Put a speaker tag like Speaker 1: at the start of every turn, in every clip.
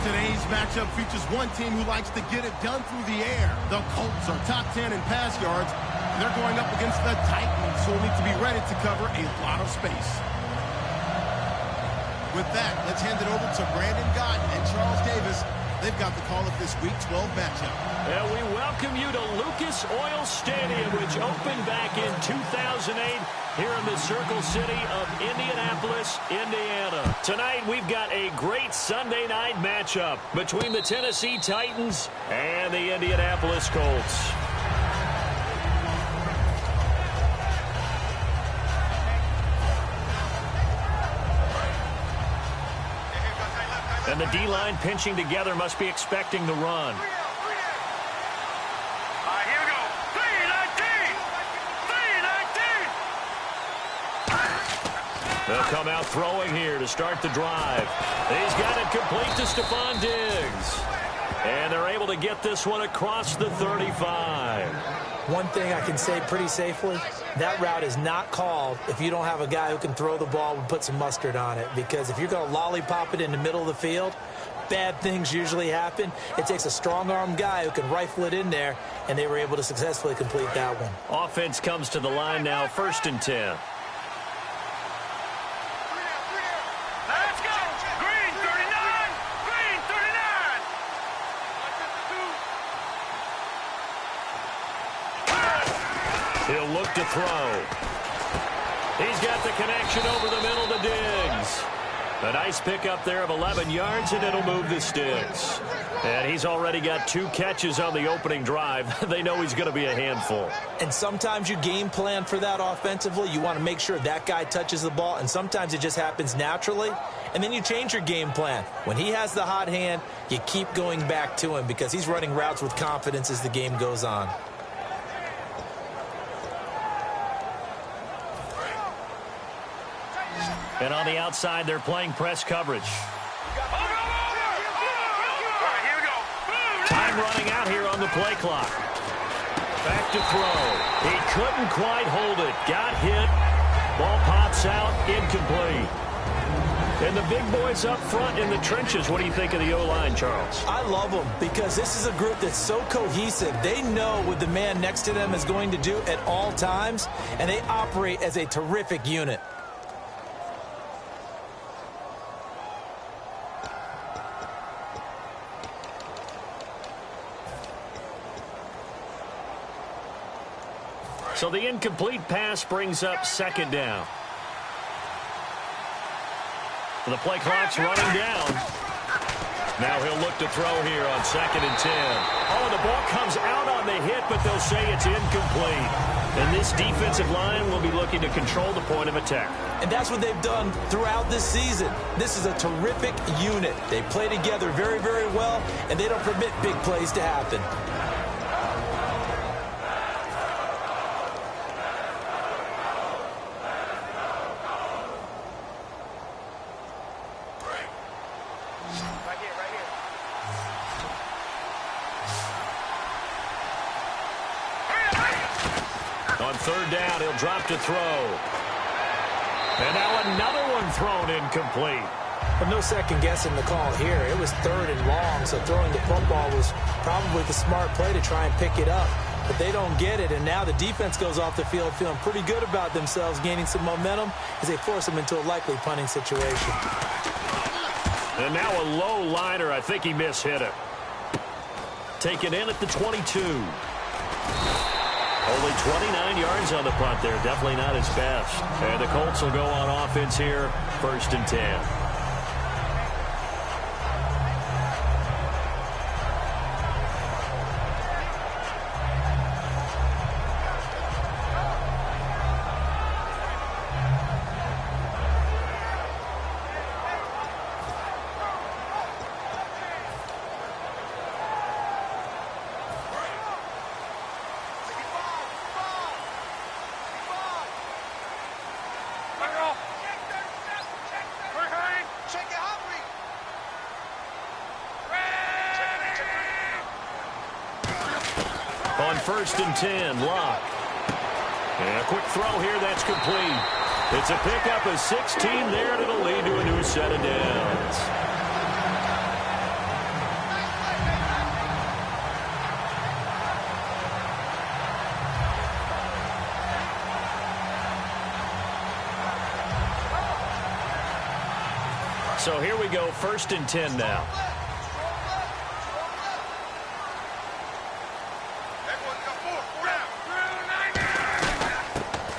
Speaker 1: Today's matchup features one team who likes to get it done through the air. The Colts are top 10 in pass yards. They're going up against the Titans, who will need to be ready to cover a lot of space. With that, let's hand it over to Brandon Gott and Charles Davis. They've got the call of this Week 12 matchup.
Speaker 2: And we welcome you to Lucas Oil Stadium, which opened back in 2008 here in the Circle City of Indianapolis, Indiana. Tonight, we've got a great Sunday night matchup between the Tennessee Titans and the Indianapolis Colts. And the D-line pinching together must be expecting the run.
Speaker 3: Here we go. 3-19.
Speaker 2: They'll come out throwing here to start the drive. He's got it complete to Stephon Diggs. And they're able to get this one across the 35.
Speaker 4: One thing I can say pretty safely, that route is not called if you don't have a guy who can throw the ball and put some mustard on it. Because if you're going to lollipop it in the middle of the field, bad things usually happen. It takes a strong-armed guy who can rifle it in there, and they were able to successfully complete that one.
Speaker 2: Offense comes to the line now, 1st and 10.
Speaker 3: Let's go. Green 39. Green 39.
Speaker 2: He'll look to throw. He's got the connection over the middle to Diggs. A nice pickup there of 11 yards, and it'll move the sticks. And he's already got 2 catches on the opening drive. They know he's going to be a handful.
Speaker 4: And sometimes you game plan for that offensively. You want to make sure that guy touches the ball, and sometimes it just happens naturally. And then you change your game plan. When he has the hot hand, you keep going back to him because he's running routes with confidence as the game goes on.
Speaker 2: And on the outside, they're playing press coverage. Time running out here on the play clock. Back to throw. He couldn't quite hold it. Got hit. Ball pops out. Incomplete. And the big boys up front in the trenches. What do you think of the O-line, Charles?
Speaker 4: I love them because this is a group that's so cohesive. They know what the man next to them is going to do at all times, and they operate as a terrific unit.
Speaker 2: So the incomplete pass brings up 2nd down. The play clock's running down. Now he'll look to throw here on 2nd and 10. Oh, the ball comes out on the hit, but they'll say it's incomplete. And this defensive line will be looking to control the point of attack.
Speaker 4: And that's what they've done throughout this season. This is a terrific unit. They play together very, very well, and they don't permit big plays to happen.
Speaker 2: On 3rd down, he'll drop to throw. And now another one thrown incomplete.
Speaker 4: But no second guessing the call here. It was 3rd and long, so throwing the football was probably the smart play to try and pick it up. But they don't get it, and now the defense goes off the field feeling pretty good about themselves, gaining some momentum as they force them into a likely punting situation.
Speaker 2: And now a low liner. I think he mishit it. Taken in at the 22. Only 29 yards on the punt there. Definitely not his best. And the Colts will go on offense here, 1st and 10. On 1st and 10, Locke. And a quick throw here, that's complete. It's a pickup of 16 there, and it'll lead to a new set of downs. So here we go, 1st and 10 now.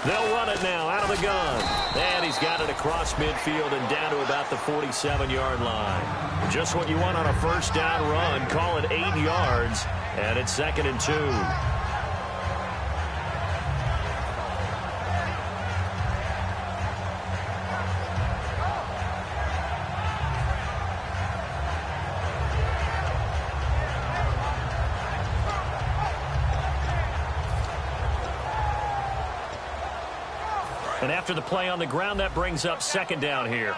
Speaker 2: They'll run it now out of the gun. And he's got it across midfield and down to about the 47-yard line. Just what you want on a first down run. Call it 8 yards, and it's 2nd and 2. And after the play on the ground, that brings up 2nd down here.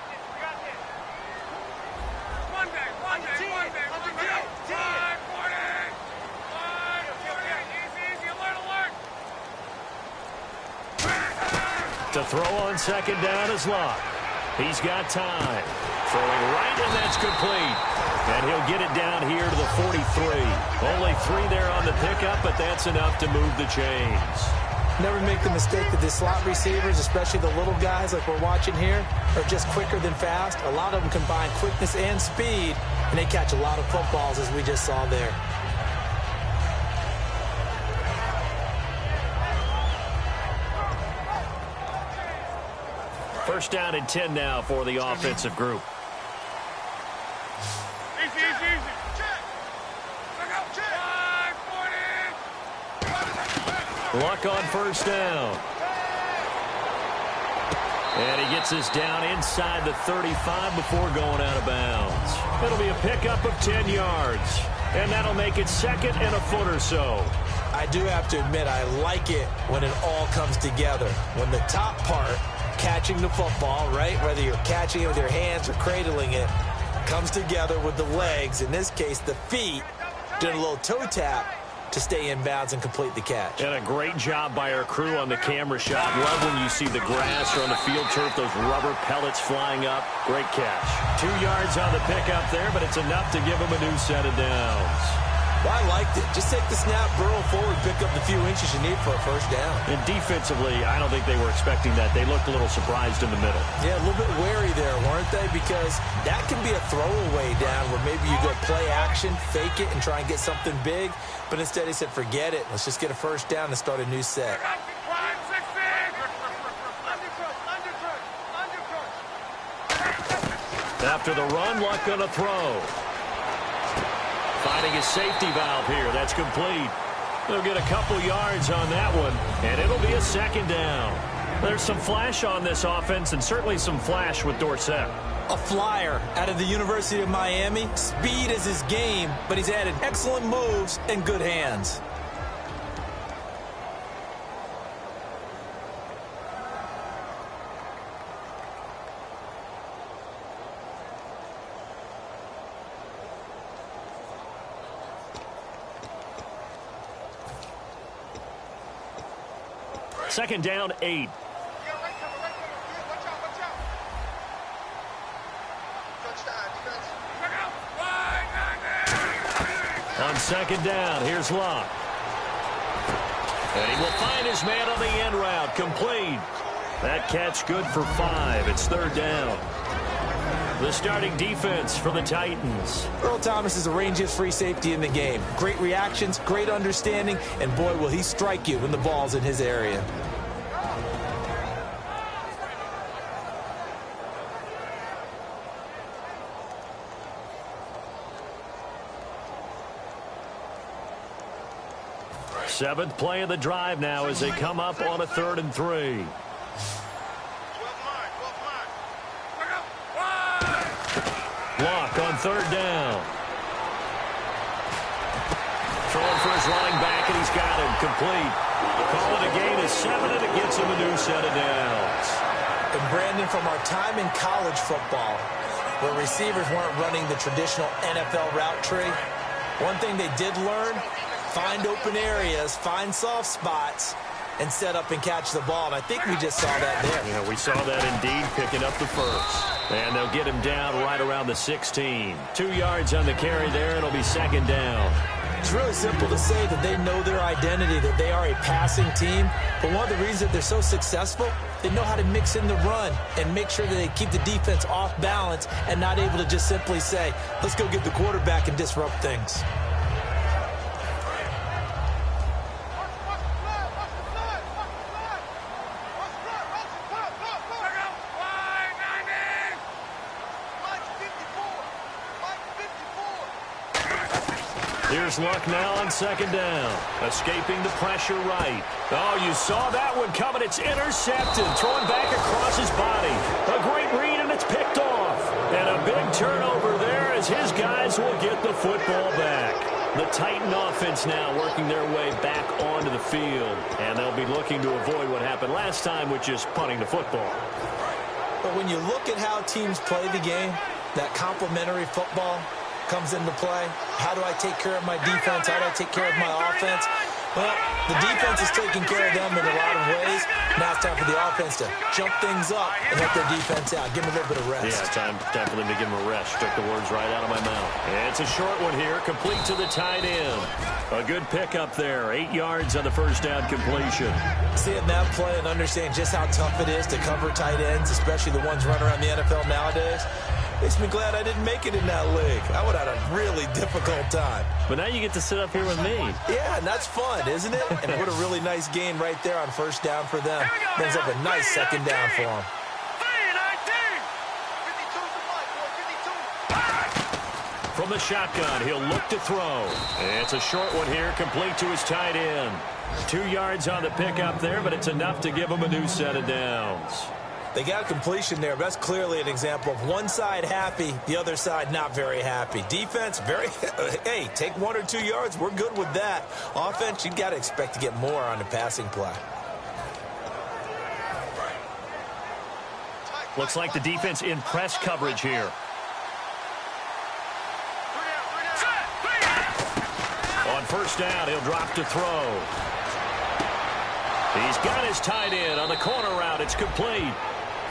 Speaker 2: To throw on 2nd down is Locke. He's got time. Throwing right, and that's complete. And he'll get it down here to the 43. Only 3 there on the pickup, but that's enough to move the chains.
Speaker 4: Never make the mistake that the slot receivers, especially the little guys like we're watching here, are just quicker than fast. A lot of them combine quickness and speed, and they catch a lot of footballs, as we just saw there.
Speaker 2: First down and 10 now for the offensive group.
Speaker 3: Easy.
Speaker 2: Luck on first down. And he gets us down inside the 35 before going out of bounds. It'll be a pickup of 10 yards. And that'll make it 2nd and a foot or so.
Speaker 4: I do have to admit, I like it when it all comes together. When the top part, catching the football, right, whether you're catching it with your hands or cradling it, comes together with the legs, in this case the feet, doing a little toe tap to stay in bounds and complete the catch.
Speaker 2: And a great job by our crew on the camera shot. Love when you see the grass or on the field turf, those rubber pellets flying up. Great catch. 2 yards on the pickup there, but it's enough to give him a new set of downs.
Speaker 4: Well, I liked it. Just take the snap, burrow forward, pick up the few inches you need for a first down.
Speaker 2: And defensively, I don't think they were expecting that. They looked a little surprised in the middle.
Speaker 4: Yeah, a little bit wary there, weren't they? Because that can be a throwaway down where maybe you go play action, fake it, and try and get something big. But instead he said, forget it. Let's just get a first down and start a new set.
Speaker 2: After the run, Luck gonna throw. Finding his safety valve here. That's complete. They'll get a couple yards on that one, and it'll be a 2nd down. There's some flash on this offense, and certainly some flash with Dorsett.
Speaker 4: A flyer out of the University of Miami. Speed is his game, but he's added excellent moves and good hands.
Speaker 2: Second down, 8. On 2nd down, here's Locke. And he will find his man on the end route. Complete. That catch good for 5. It's 3rd down. The starting defense for the Titans.
Speaker 4: Earl Thomas is the rangiest free safety in the game. Great reactions, great understanding, and boy, will he strike you when the ball's in his area.
Speaker 2: Seventh play of the drive now as they come up on a 3rd and 3. Locke on 3rd down. Throwing for his running back, and he's got him complete. Call it a gain of 7, and it gets him a new set of downs.
Speaker 4: And Brandon, from our time in college football, where receivers weren't running the traditional NFL route tree, one thing they did learn, find open areas, find soft spots, and set up and catch the ball. And I think we just saw that there.
Speaker 2: Yeah, we saw that indeed, picking up the first. And they'll get him down right around the 16. 2 yards on the carry there. It'll be 2nd down.
Speaker 4: It's really simple to say that they know their identity, that they are a passing team. But one of the reasons that they're so successful They know how to mix in the run and make sure that they keep the defense off balance and not able to just simply say, let's go get the quarterback and disrupt things.
Speaker 2: Here's Luck now on second down. Escaping the pressure right. Oh, you saw that one coming. It's intercepted. Throwing back across his body. A great read, and it's picked off. And a big turnover there as his guys will get the football back. The Titan offense now working their way back onto the field. And they'll be looking to avoid what happened last time, which is punting the football.
Speaker 4: But when you look at how teams play the game, that complementary football comes into play. How do I take care of my defense? How do I take care of my offense? Well, the defense is taking care of them in a lot of ways. Now it's time for the offense to jump things up and help their defense out. Give them a little bit of rest.
Speaker 2: Yeah, time for them to give them a rest. Took the words right out of my mouth. And it's a short one here, complete to the tight end. A good pickup there. 8 yards on the first down completion.
Speaker 4: Seeing that play and understanding just how tough it is to cover tight ends, especially the ones running around the NFL nowadays, makes me glad I didn't make it in that league. I would have had a really difficult time.
Speaker 2: But now you get to sit up here with me.
Speaker 4: Yeah, and that's fun, isn't it? And what a really nice gain right there on first down for them. Brings up a nice second down for them.
Speaker 2: From the shotgun, he'll look to throw. It's a short one here, complete to his tight end. 2 yards on the pickup there, but it's enough to give him a new set of downs.
Speaker 4: They got a completion there, but that's clearly an example of one side happy, the other side not very happy. Defense, hey, take 1 or 2 yards, we're good with that. Offense, you got to expect to get more on the passing play.
Speaker 2: Looks like the defense in press coverage here. On first down, he'll drop to throw. He's got his tight end on the corner route. It's complete.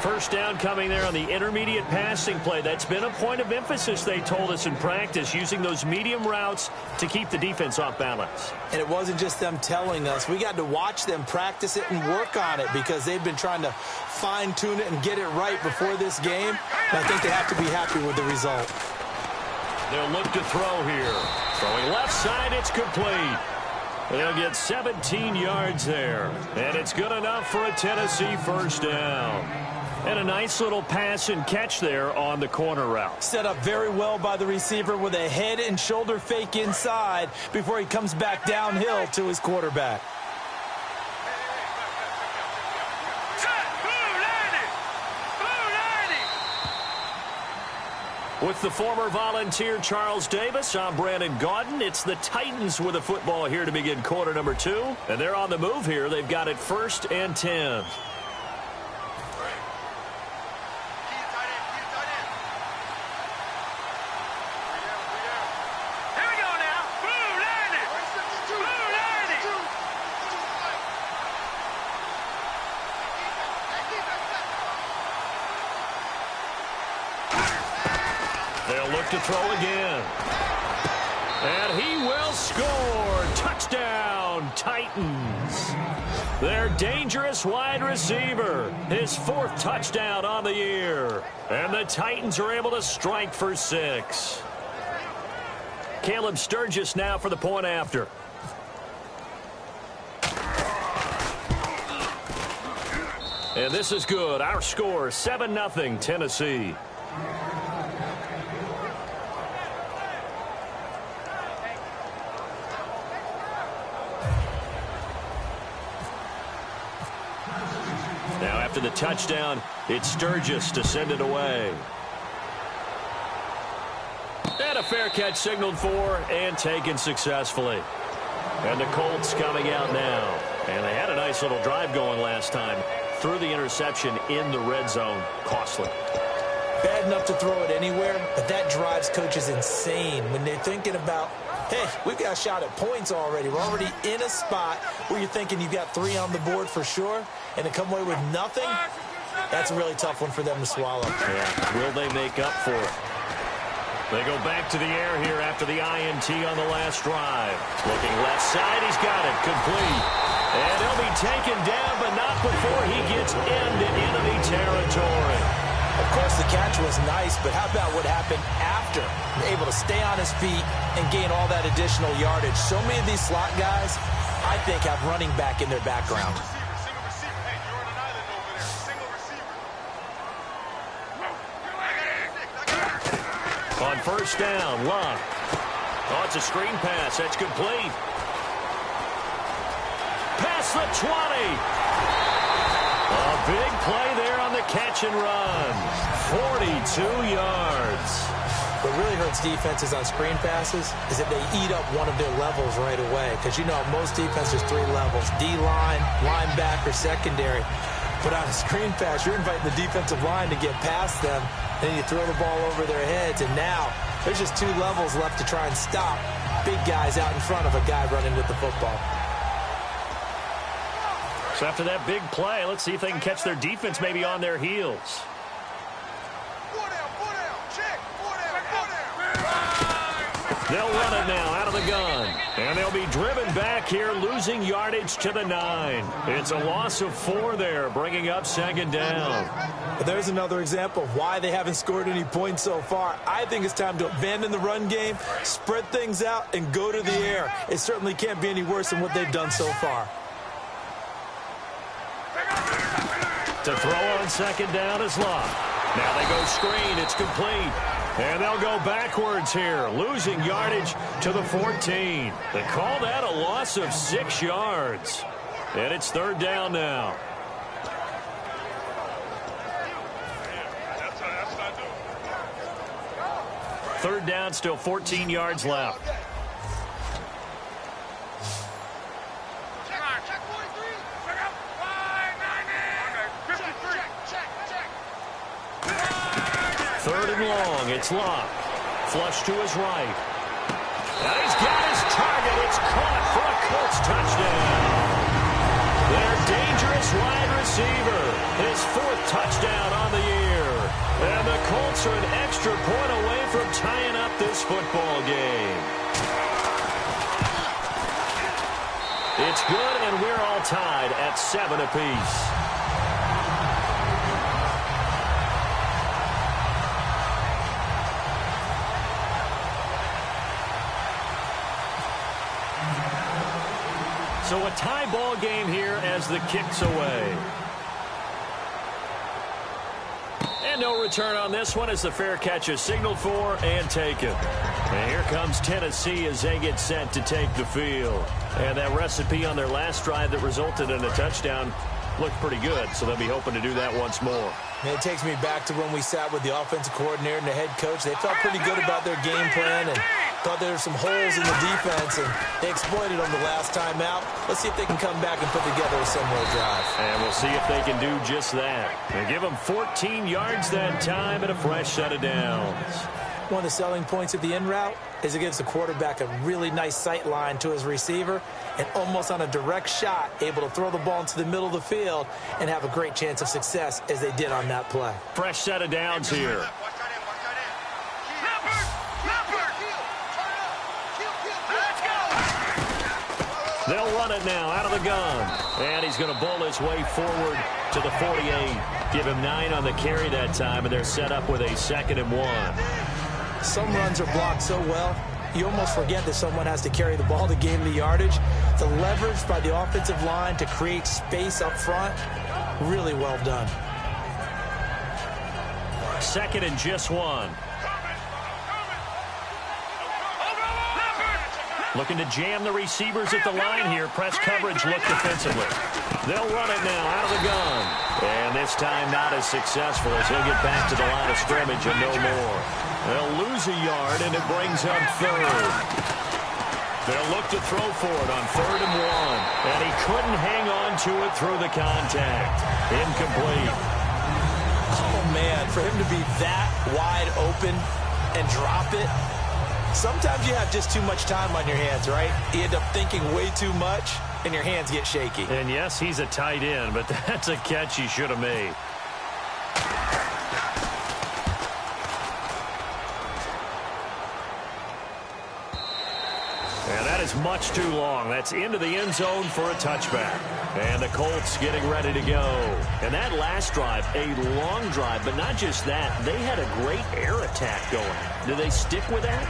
Speaker 2: First down coming there on the intermediate passing play. That's been a point of emphasis, they told us in practice, using those medium routes to keep the defense off balance.
Speaker 4: And it wasn't just them telling us. We got to watch them practice it and work on it because they've been trying to fine-tune it and get it right before this game. And I think they have to be happy with the result.
Speaker 2: They'll look to throw here. Throwing left side, it's complete. They'll get 17 yards there. And it's good enough for a Tennessee first down. And a nice little pass and catch there on the corner route.
Speaker 4: Set up very well by the receiver with a head and shoulder fake inside before he comes back downhill to his quarterback.
Speaker 2: With the former Volunteer Charles Davis, I'm Brandon Gaudin. It's the Titans with a football here to begin quarter number 2. And they're on the move here. They've got it 1st and 10. To throw again. And he will score. Touchdown, Titans. Their dangerous wide receiver. His 4th touchdown on the year. And the Titans are able to strike for 6. Caleb Sturgis now for the point after. And this is good. Our score, 7-0 Tennessee. After the touchdown, it's Sturgis to send it away. And a fair catch signaled for and taken successfully. And the Colts coming out now. And they had a nice little drive going last time. Threw the interception in the red zone. Costly.
Speaker 4: Bad enough to throw it anywhere, but that drives coaches insane when they're thinking about, hey, we've got a shot at points already. We're already in a spot where you're thinking you've got 3 on the board for sure, and to come away with nothing, that's a really tough one for them to swallow.
Speaker 2: Yeah, will they make up for it? They go back to the air here after the INT on the last drive. Looking left side, he's got it, complete. And he'll be taken down, but not before he gets into enemy territory.
Speaker 4: Of course, the catch was nice, but how about what happened after? Able to stay on his feet and gain all that additional yardage. So many of these slot guys, I think, have running back in their background.
Speaker 3: Single receiver. Hey, you're on an island over there. Single receiver.
Speaker 2: On first down, Luck. Oh, it's a screen pass. That's complete. Past the 20. A big play there on the catch and run. 42 yards.
Speaker 4: What really hurts defenses on screen passes is that they eat up one of their levels right away. Because, you know, most defenses, 3 levels. D-line, linebacker, secondary. But on a screen pass, you're inviting the defensive line to get past them. Then you throw the ball over their heads. And now there's just 2 levels left to try and stop big guys out in front of a guy running with the football.
Speaker 2: So after that big play, let's see if they can catch their defense maybe on their heels.
Speaker 3: 4 down, check, 4 down.
Speaker 2: They'll run it now out of the gun. And they'll be driven back here, losing yardage to the 9. It's a loss of 4 there, bringing up second down.
Speaker 4: But there's another example of why they haven't scored any points so far. I think it's time to abandon the run game, spread things out, and go to the air. It certainly can't be any worse than what they've done so far.
Speaker 2: To throw on second down is Luck. Now they go screen. It's complete. And they'll go backwards here, losing yardage to the 14. They call that a loss of 6 yards. And it's third down now. Third down, still 14 yards left. Third and long, it's Luck. Flush to his right. And he's got his target. It's caught for a Colts touchdown. Their dangerous wide receiver. His 4th touchdown on the year. And the Colts are an extra point away from tying up this football game. It's good, and we're all tied at 7 apiece. So a tie ball game here as the kick's away. And no return on this one as the fair catch is signaled for and taken. And here comes Tennessee as they get set to take the field. And that recipe on their last drive that resulted in a touchdown looked pretty good, so they'll be hoping to do that once more.
Speaker 4: And it takes me back to when we sat with the offensive coordinator and the head coach. They felt pretty good about their game plan and thought there were some holes in the defense, and they exploited them the last time out. Let's see if they can come back and put together a similar drive.
Speaker 2: And we'll see if they can do just that. They give them 14 yards that time and a fresh set of downs.
Speaker 4: One of the selling points of the in route is it gives the quarterback a really nice sight line to his receiver and almost on a direct shot able to throw the ball into the middle of the field and have a great chance of success as they did on that play.
Speaker 2: Fresh set of downs here. They'll run it now out of the gun. And he's going to bowl his way forward to the 48. Give him 9 on the carry that time, and they're set up with a 2nd and 1.
Speaker 4: Some runs are blocked so well, you almost forget that someone has to carry the ball to gain the yardage. The leverage by the offensive line to create space up front, really well done.
Speaker 2: 2nd and just 1. Looking to jam the receivers at the line here. Press coverage look defensively. They'll run it now out of the gun. And this time not as successful as he'll get back to the line of scrimmage and no more. They'll lose a yard, and it brings up 3rd. They'll look to throw for it on 3rd and 1. And he couldn't hang on to it through the contact. Incomplete.
Speaker 4: Oh, man, for him to be that wide open and drop it, sometimes you have just too much time on your hands, right? You end up thinking way too much, and your hands get shaky.
Speaker 2: And yes, he's a tight end, but that's a catch he should have made. And that is much too long. That's into the end zone for a touchback. And the Colts getting ready to go. And that last drive, a long drive, but not just that. They had a great air attack going. Do they stick with that?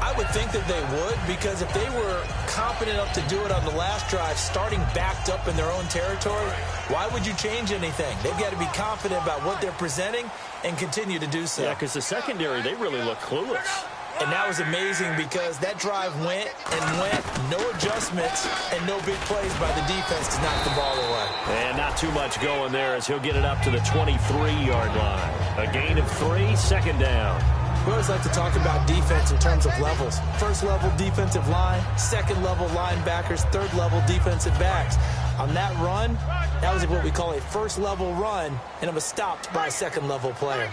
Speaker 4: I would think that they would, because if they were confident enough to do it on the last drive, starting backed up in their own territory, why would you change anything? They've got to be confident about what they're presenting and continue to do so.
Speaker 2: Yeah, because the secondary, they really look clueless.
Speaker 4: And that was amazing because that drive went and went, no adjustments and no big plays by the defense to knock the ball away.
Speaker 2: And not too much going there as he'll get it up to the 23-yard line. A gain of 3, second down.
Speaker 4: We always like to talk about defense in terms of levels. First level defensive line, second level linebackers, third level defensive backs. On that run, that was what we call a first level run, and it was stopped by a second level player.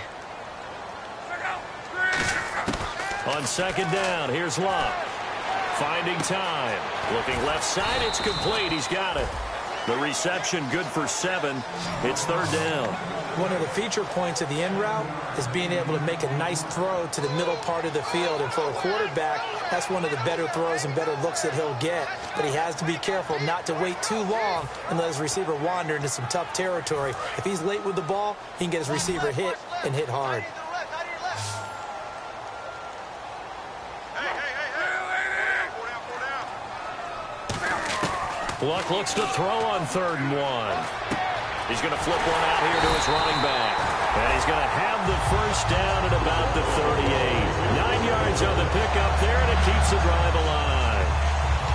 Speaker 2: On second down, here's Locke. Finding time. Looking left side, it's complete. He's got it. The reception good for 7. It's third down.
Speaker 4: One of the feature points of the end route is being able to make a nice throw to the middle part of the field. And for a quarterback, that's one of the better throws and better looks that he'll get. But he has to be careful not to wait too long and let his receiver wander into some tough territory. If he's late with the ball, he can get his receiver hit and hit hard.
Speaker 2: Luck looks to throw on 3rd and 1. He's going to flip one out here to his running back. And he's going to have the first down at about the 38. 9 yards on the pickup there, and it keeps the drive alive.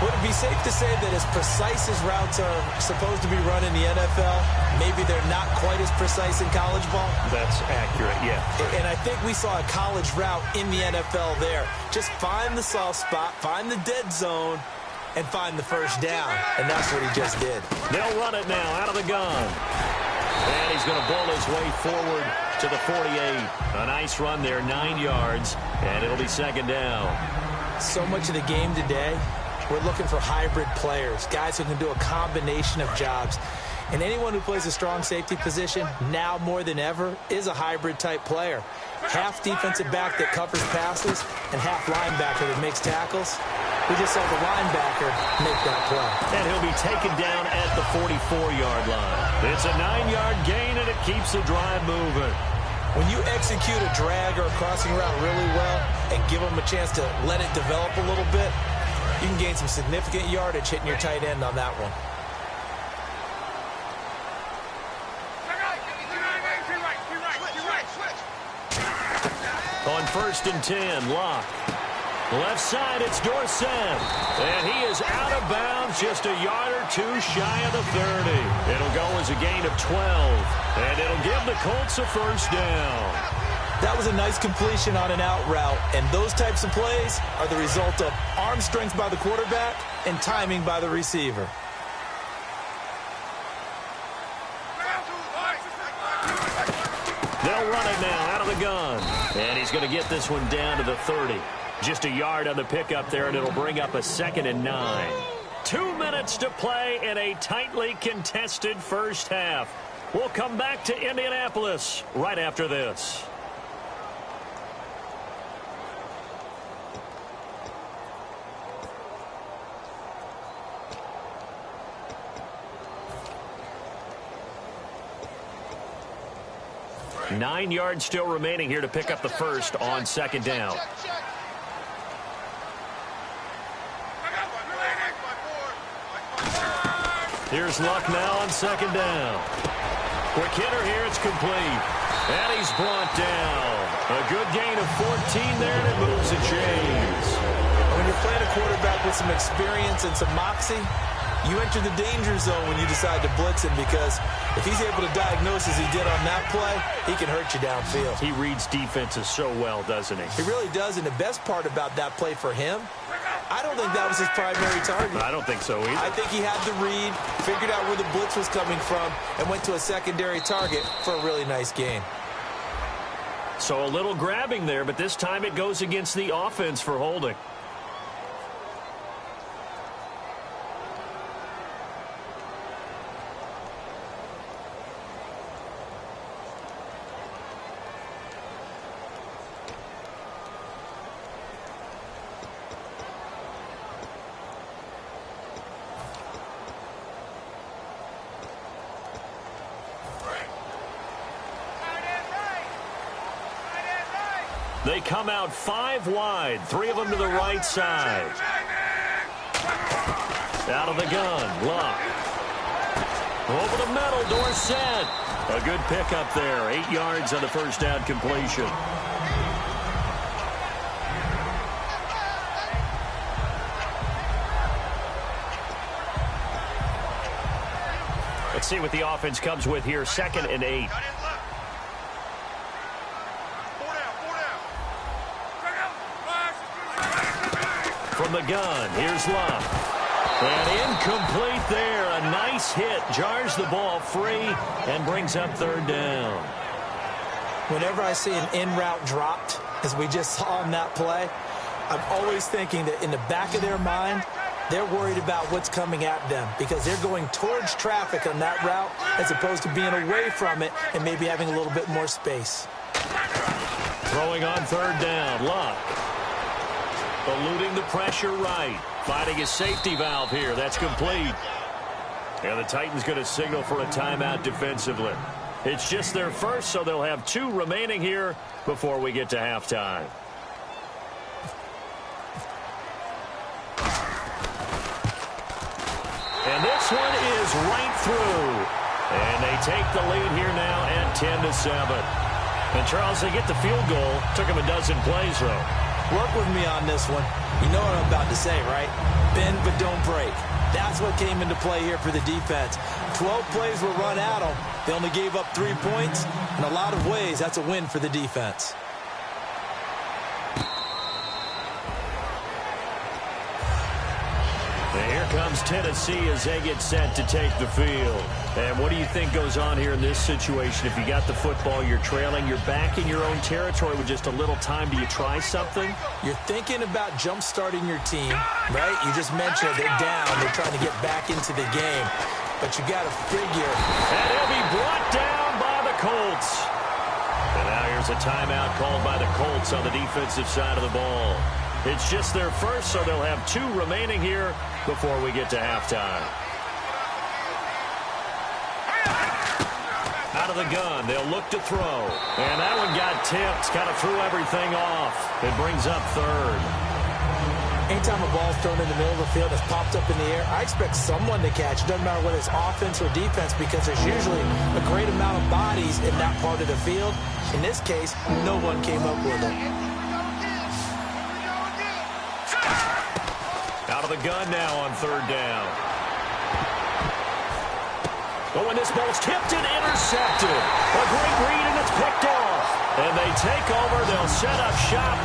Speaker 4: Would it be safe to say that as precise as routes are supposed to be run in the NFL, maybe they're not quite as precise in college ball?
Speaker 2: That's accurate, yeah.
Speaker 4: And I think we saw a college route in the NFL there. Just find the soft spot, find the dead zone, and find the first down. And that's what he just did.
Speaker 2: They'll run it now out of the gun. And he's going to bowl his way forward to the 48. A nice run there, 9 yards, and it'll be second down.
Speaker 4: So much of the game today, we're looking for hybrid players, guys who can do a combination of jobs. And anyone who plays a strong safety position, now more than ever, is a hybrid-type player. Half defensive back that covers passes and half linebacker that makes tackles. We just saw the linebacker make that play.
Speaker 2: And he'll be taken down at the 44-yard line. It's a 9-yard gain, and it keeps the drive moving.
Speaker 4: When you execute a drag or a crossing route really well and give them a chance to let it develop a little bit, you can gain some significant yardage hitting your tight end on that one.
Speaker 2: On 1st and 10, Locke. Left side, it's Dorsett. And he is out of bounds, just a yard or two shy of the 30. It'll go as a gain of 12. And it'll give the Colts a first down.
Speaker 4: That was a nice completion on an out route. And those types of plays are the result of arm strength by the quarterback and timing by the receiver.
Speaker 2: They'll run it now out of the gun. And he's going to get this one down to the 30. Just a yard on the pickup there, and it'll bring up a 2nd and 9. 2 minutes to play in a tightly contested first half. We'll come back to Indianapolis right after this. Nine yards still remaining here to pick up the first on second down. Here's Luck now on second down. Quick hitter here, it's complete. And he's brought down. A good gain of 14 there, and it moves the chains.
Speaker 4: When you're playing a quarterback with some experience and some moxie, you enter the danger zone when you decide to blitz him, because if he's able to diagnose as he did on that play, he can hurt you downfield.
Speaker 2: He reads defenses so well, doesn't he?
Speaker 4: He really does, and the best part about that play for him, I don't think that was his primary target.
Speaker 2: I don't think so either.
Speaker 4: I think he had the read, figured out where the blitz was coming from, and went to a secondary target for a really nice gain.
Speaker 2: So a little grabbing there, but this time it goes against the offense for holding. They come out 5 wide, 3 of them to the right side. Out of the gun, Luck. Over the middle, Dorsett. A good pickup there, 8 yards on the first down completion. Let's see what the offense comes with here, 2nd and 8. From the gun, here's Luck. And incomplete there. A nice hit. Jars the ball free and brings up 3rd down.
Speaker 4: Whenever I see an in-route dropped, as we just saw in that play, I'm always thinking that in the back of their mind, they're worried about what's coming at them because they're going towards traffic on that route as opposed to being away from it and maybe having a little bit more space.
Speaker 2: Throwing on 3rd down, Luck. Eluding the pressure right. Finding a safety valve here. That's complete. And the Titans going to signal for a timeout defensively. It's just their first, so they'll have 2 remaining here before we get to halftime. And this one is right through. And they take the lead here now at 10-7. And, Charles, they get the field goal. Took them a dozen plays, though.
Speaker 4: Work with me on this one. You know what I'm about to say, right? Bend but don't break. That's what came into play here for the defense. 12 plays were run at them. They only gave up 3 points. In a lot of ways, that's a win for the defense.
Speaker 2: And here comes Tennessee as they get set to take the field. And what do you think goes on here in this situation? If you got the football, you're trailing, you're back in your own territory with just a little time. Do you try something?
Speaker 4: You're thinking about jump-starting your team, right? You just mentioned they're down. They're trying to get back into the game. But you got to figure.
Speaker 2: And he'll be brought down by the Colts. And now here's a timeout called by the Colts on the defensive side of the ball. It's just their first, so they'll have 2 remaining here before we get to halftime. Out of the gun, they'll look to throw. And that one got tipped, kind of threw everything off. It brings up 3rd.
Speaker 4: Anytime a ball's thrown in the middle of the field, it's popped up in the air, I expect someone to catch. It doesn't matter whether it's offense or defense because there's usually a great amount of bodies in that part of the field. In this case, no one came up with it.
Speaker 2: Out of the gun now on 3rd down. Oh, and this ball's tipped and intercepted. A great read, and it's picked off. And they take over. They'll set up shop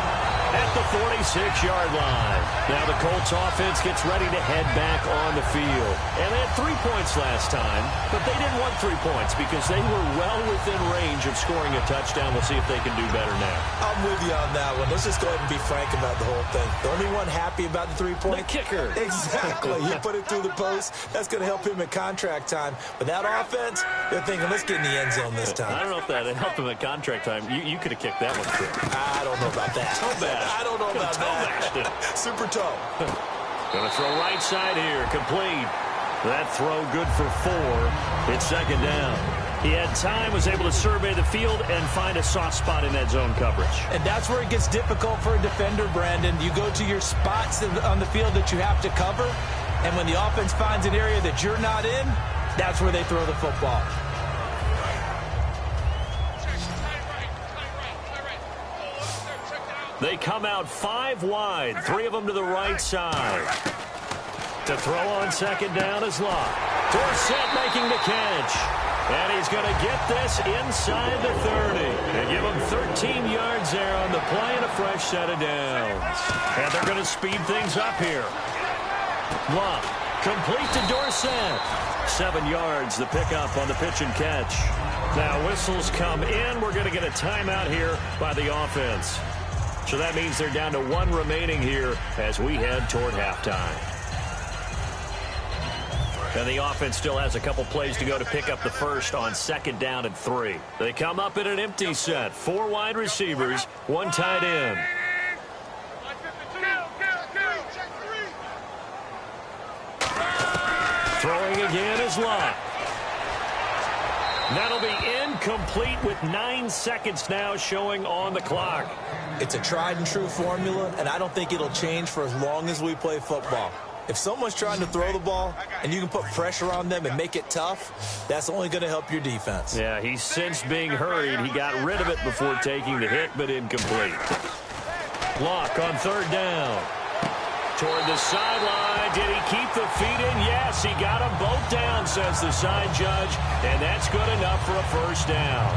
Speaker 2: at the 46-yard line. Now the Colts offense gets ready to head back on the field. And they had 3 points last time, but they didn't want 3 points because they were well within range of scoring a touchdown. We'll see if they can do better now.
Speaker 4: I'm with you on that one. Let's just go ahead and be frank about the whole thing. The only one happy about the 3-point?
Speaker 2: The kicker.
Speaker 4: Exactly. He put it through the post. That's going to help him at contract time. But that offense, they're thinking, let's get in the end zone this time.
Speaker 2: I don't know if that helped him at contract time. You could have kicked that one through.
Speaker 4: I don't know about that.
Speaker 2: So bad.
Speaker 4: I don't know about that. Super toe.
Speaker 2: Going to throw right side here. Complete. That throw good for 4. It's 2nd down. He had time, was able to survey the field and find a soft spot in that zone coverage.
Speaker 4: And that's where it gets difficult for a defender, Brandon. You go to your spots on the field that you have to cover, and when the offense finds an area that you're not in, that's where they throw the football.
Speaker 2: They come out 5 wide, 3 of them to the right side. To throw on 2nd down is Luck. Dorsett making the catch. And he's going to get this inside the 30. They give him 13 yards there on the play and a fresh set of downs. And they're going to speed things up here. Luck, complete to Dorsett. 7 yards, the pickup on the pitch and catch. Now whistles come in. We're going to get a timeout here by the offense. So that means they're down to 1 remaining here as we head toward halftime. And the offense still has a couple plays to go to pick up the first on 2nd down and 3. They come up in an empty set. 4 wide receivers, 1 tight end. Throwing again is Luck. That'll be incomplete with 9 seconds now showing on the clock.
Speaker 4: It's a tried-and-true formula, and I don't think it'll change for as long as we play football. If someone's trying to throw the ball and you can put pressure on them and make it tough, that's only going to help your defense.
Speaker 2: Yeah, he sensed being hurried. He got rid of it before taking the hit, but incomplete. Block on third down. Toward the sideline. Did he keep the feet in? Yes, he got them both down, says the side judge, and that's good enough for a first down.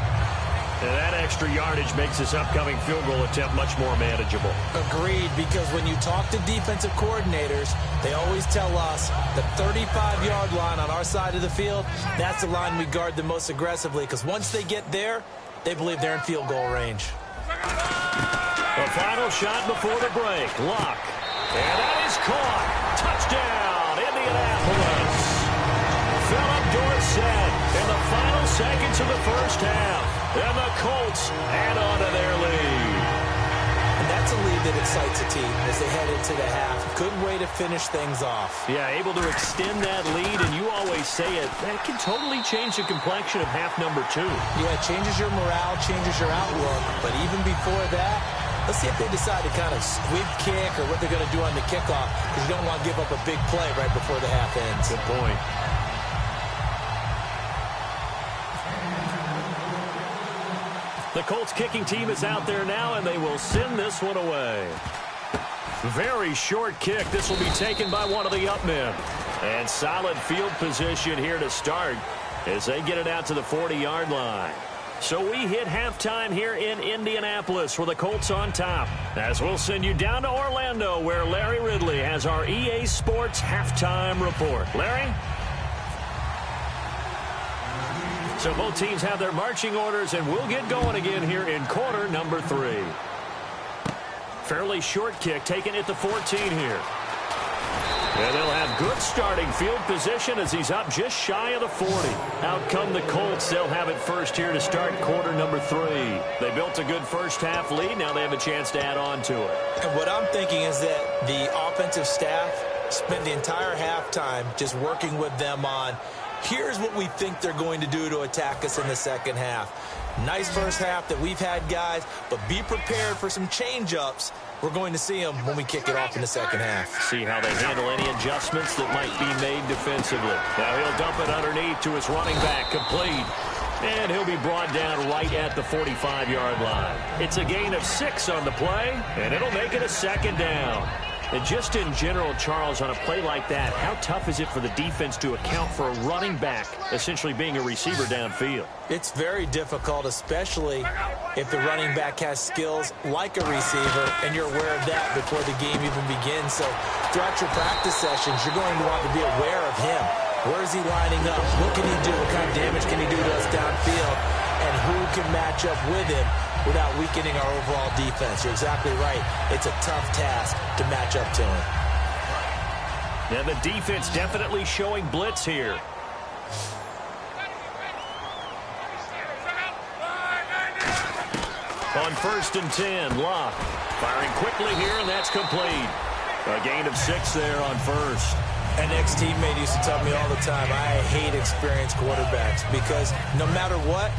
Speaker 2: And that extra yardage makes this upcoming field goal attempt much more manageable.
Speaker 4: Agreed, because when you talk to defensive coordinators, they always tell us the 35-yard line on our side of the field, that's the line we guard the most aggressively, because once they get there, they believe they're in field goal range.
Speaker 2: The final shot before the break. Luck. And that is caught. Touchdown, Indianapolis. Philip Dorsett in the final seconds of the first half. And the Colts add on to their lead.
Speaker 4: And that's a lead that excites a team as they head into the half. Good way to finish things off.
Speaker 2: Yeah, able to extend that lead, and you always say it, that can totally change the complexion of half number 2.
Speaker 4: Yeah, it changes your morale, changes your outlook. But even before that, let's see if they decide to kind of squib kick or what they're going to do on the kickoff, because you don't want to give up a big play right before the half ends.
Speaker 2: Good point. The Colts kicking team is out there now, and they will send this one away. Very short kick. This will be taken by one of the up men. And solid field position here to start as they get it out to the 40-yard line. So we hit halftime here in Indianapolis with the Colts on top. As we'll send you down to Orlando, where Larry Ridley has our EA Sports halftime report. Larry? So both teams have their marching orders, and we'll get going again here in quarter number 3. Fairly short kick taken at the 14 here. And they'll have good starting field position as he's up just shy of the 40. Out come the Colts. They'll have it first here to start quarter number 3. They built a good first half lead. Now they have a chance to add on to it.
Speaker 4: And what I'm thinking is that the offensive staff spent the entire halftime just working with them on, here's what we think they're going to do to attack us in the second half. Nice first half that we've had, guys, but be prepared for some change-ups. We're going to see them when we kick it off in the second half.
Speaker 2: See how they handle any adjustments that might be made defensively. Now he'll dump it underneath to his running back, complete. And he'll be brought down right at the 45-yard line. It's a gain of 6 on the play, and it'll make it a second down. And just in general, Charles, on a play like that, how tough is it for the defense to account for a running back essentially being a receiver downfield?
Speaker 4: It's very difficult, especially if the running back has skills like a receiver, and you're aware of that before the game even begins. So throughout your practice sessions, you're going to want to be aware of him. Where is he lining up? What can he do? What kind of damage can he do to us downfield? And who can match up with him without weakening our overall defense? You're exactly right. It's a tough task to match up to him.
Speaker 2: And the defense definitely showing blitz here. On 1st and 10, Locke firing quickly here, and that's complete. A gain of 6 there on 1st.
Speaker 4: An ex-teammate used to tell me all the time, I hate experienced quarterbacks because no matter what,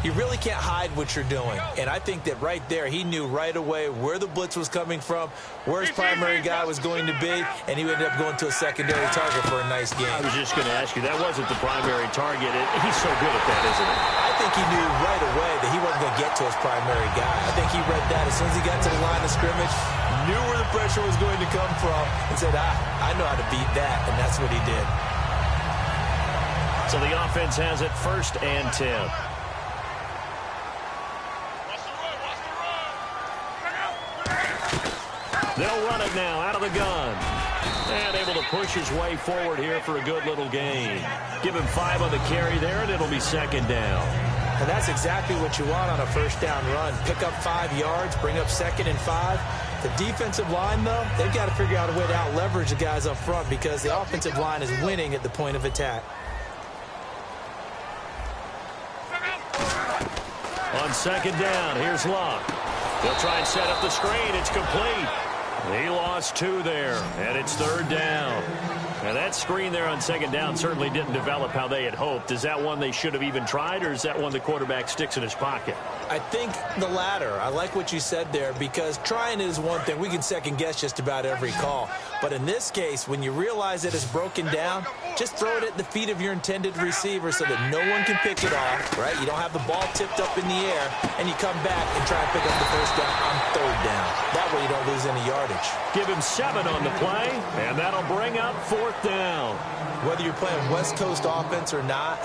Speaker 4: you really can't hide what you're doing. And I think that right there, he knew right away where the blitz was coming from, where his primary guy was going to be, and he ended up going to a secondary target for a nice game.
Speaker 2: I was just going to ask you, that wasn't the primary target. He's so good at that, isn't he?
Speaker 4: I think he knew right away that he wasn't going to get to his primary guy. I think he read that as soon as he got to the line of scrimmage, knew where the pressure was going to come from, and said, I know how to beat that, and that's what he did.
Speaker 2: So the offense has it 1st and 10. They'll run it now out of the gun. And able to push his way forward here for a good little gain. Give him 5 on the carry there, and it'll be 2nd down.
Speaker 4: And that's exactly what you want on a first down run. Pick up 5 yards, bring up 2nd and 5. The defensive line, though, they've got to figure out a way to out-leverage the guys up front because the offensive line is winning at the point of attack.
Speaker 2: On 2nd down, here's Locke. They'll try and set up the screen. It's complete. He lost 2 there, and it's 3rd down. And that screen there on second down certainly didn't develop how they had hoped. Is that one they should have even tried, or is that one the quarterback sticks in his pocket?
Speaker 4: I think the latter. I like what you said there, because trying is one thing. We can second-guess just about every call. But in this case, when you realize that it's broken down, just throw it at the feet of your intended receiver so that no one can pick it off, right? You don't have the ball tipped up in the air, and you come back and try and pick up the first down on third down. That way you don't lose any yardage.
Speaker 2: Give him 7 on the play, and that'll bring up 4th down.
Speaker 4: Whether you're playing West Coast offense or not,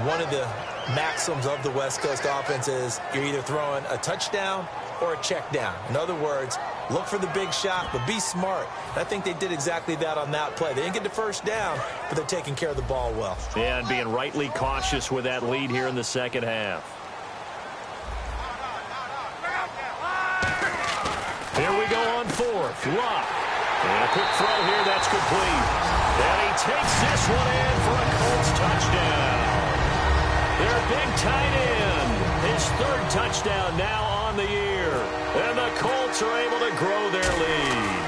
Speaker 4: one of the maxims of the West Coast offense is you're either throwing a touchdown or a check down. In other words, look for the big shot, but be smart. And I think they did exactly that on that play. They didn't get the first down, but they're taking care of the ball well.
Speaker 2: Yeah, and being rightly cautious with that lead here in the second half. Here we go on 4th. Luck. And a quick throw here, that's complete. And he takes this one in for a Colts touchdown. Their big tight end, his 3rd touchdown now on the year. And the Colts are able to grow their lead.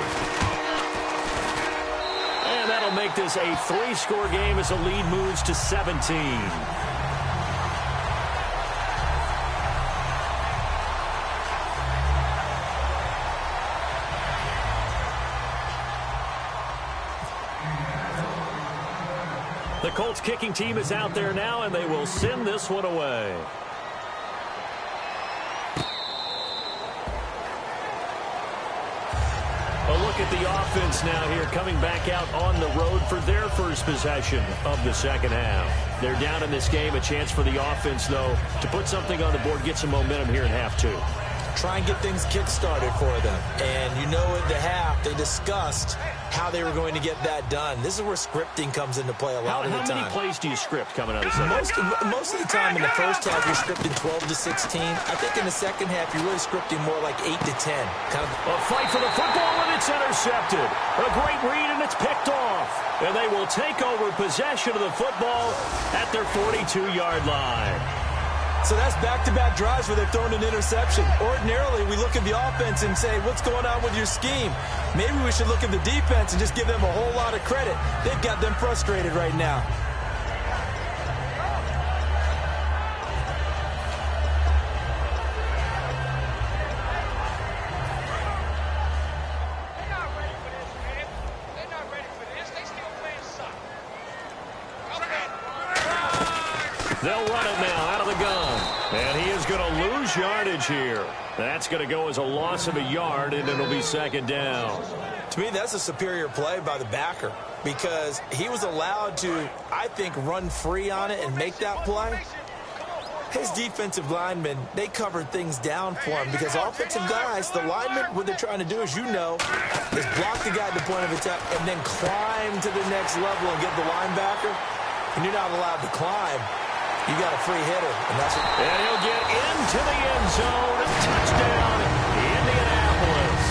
Speaker 2: And that'll make this a 3-score game as the lead moves to 17. The Colts kicking team is out there now, and they will send this one away. A look at the offense now here, coming back out on the road for their first possession of the second half. They're down in this game. A chance for the offense, though, to put something on the board, get some momentum here in half 2.
Speaker 4: Try and get things kick-started for them. And you know at the half, they discussed how they were going to get that done. This is where scripting comes into play a lot of the time.
Speaker 2: How many plays do you script coming out of the second half?
Speaker 4: Most of the time in the first half, you're scripting 12 to 16. I think in the second half, you're really scripting more like 8 to 10. Kind of
Speaker 2: a fight for the football, and it's intercepted. A great read, and it's picked off. And they will take over possession of the football at their 42-yard line.
Speaker 4: So that's back-to-back drives where they've thrown an interception. Ordinarily, we look at the offense and say, what's going on with your scheme? Maybe we should look at the defense and just give them a whole lot of credit. They've got them frustrated right now.
Speaker 2: They'll run it now out of the gun. And he is going to lose yardage here. That's going to go as a loss of a yard, and it'll be second down.
Speaker 4: To me, that's a superior play by the backer, because he was allowed to, I think, run free on it and make that play. His defensive linemen, they covered things down for him, because offensive guys, the linemen, what they're trying to do, as you know, is block the guy at the point of attack and then climb to the next level and get the linebacker. And you're not allowed to climb. You got a free hitter, and that's what.
Speaker 2: And he'll get into the end zone. Touchdown, Indianapolis.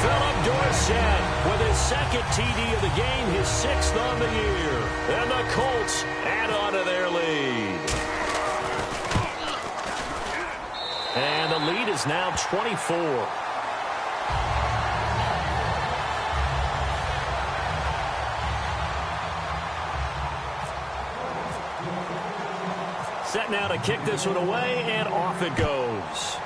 Speaker 2: Philip Dorsett with his 2nd TD of the game, his 6th on the year. And the Colts add on to their lead. And the lead is now 24. Set now to kick this one away, and off it goes.